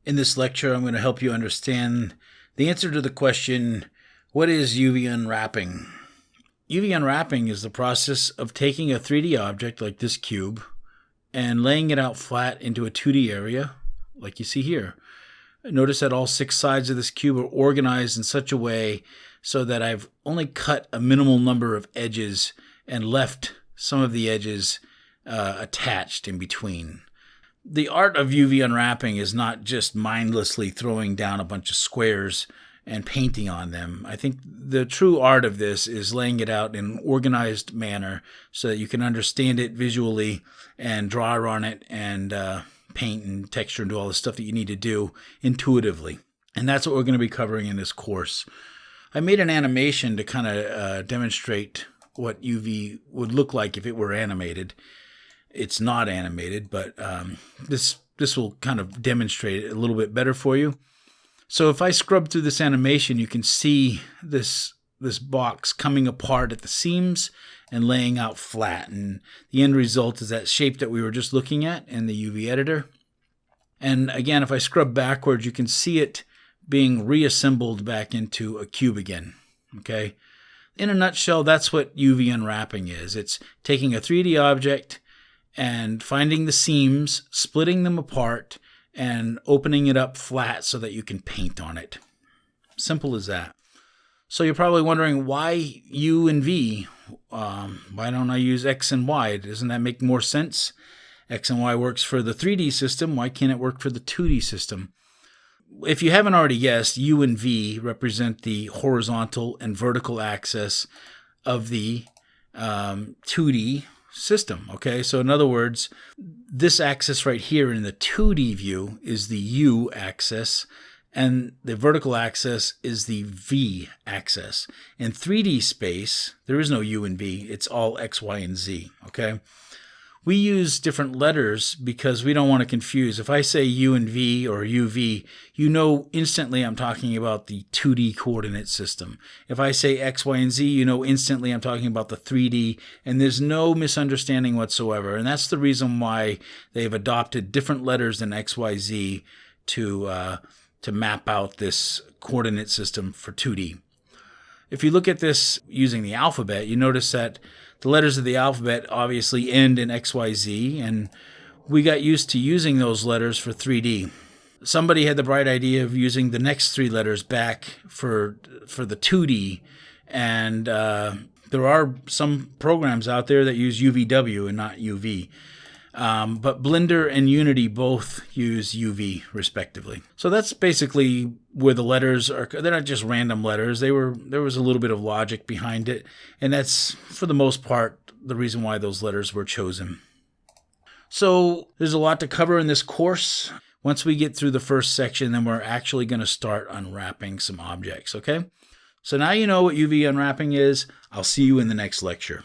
In this lecture, I'm going to help you understand the answer to the question, what is UV unwrapping? UV unwrapping is the process of taking a 3D object like this cube and laying it out flat into a 2D area like you see here. Notice that all 6 sides of this cube are organized in such a way so that I've only cut a minimal number of edges and left some of the edges attached in between. The art of UV unwrapping is not just mindlessly throwing down a bunch of squares and painting on them. I think the true art of this is laying it out in an organized manner so that you can understand it visually and draw on it and paint and texture and do all the stuff that you need to do intuitively. And that's what we're going to be covering in this course. I made an animation to kind of demonstrate what UV would look like if it were animated. It's not animated, but this will kind of demonstrate it a little bit better for you. So if I scrub through this animation, you can see this box coming apart at the seams and laying out flat. And the end result is that shape that we were just looking at in the UV editor. And again, if I scrub backwards, you can see it being reassembled back into a cube again. Okay. In a nutshell, that's what UV unwrapping is. It's taking a 3D object and finding the seams, splitting them apart, and opening it up flat so that you can paint on it. Simple as that. So you're probably wondering, why U and V? Why don't I use X and Y? Doesn't that make more sense? X and Y works for the 3D system. Why can't it work for the 2D system? If you haven't already guessed, U and V represent the horizontal and vertical axis of the 2D system. Okay, so in other words, this axis right here in the 2D view is the U axis, and the vertical axis is the V axis. In 3D space, there is no U and V. It's all X, Y, and Z. Okay. We use different letters because we don't want to confuse. If I say U and V or UV, you know instantly I'm talking about the 2D coordinate system. If I say X, Y, and Z, you know instantly I'm talking about the 3D, and there's no misunderstanding whatsoever. And that's the reason why they've adopted different letters than X, Y, Z to map out this coordinate system for 2D. If you look at this using the alphabet, you notice that the letters of the alphabet obviously end in XYZ, and we got used to using those letters for 3D. Somebody had the bright idea of using the next 3 letters back for the 2D, and there are some programs out there that use UVW and not UV. But Blender and Unity both use UV respectively. So that's basically where the letters are. They're not just random letters. There was a little bit of logic behind it, and that's for the most part the reason why those letters were chosen. So there's a lot to cover in this course. Once we get through the first section, then we're actually going to start unwrapping some objects, okay? So now you know what UV unwrapping is. I'll see you in the next lecture.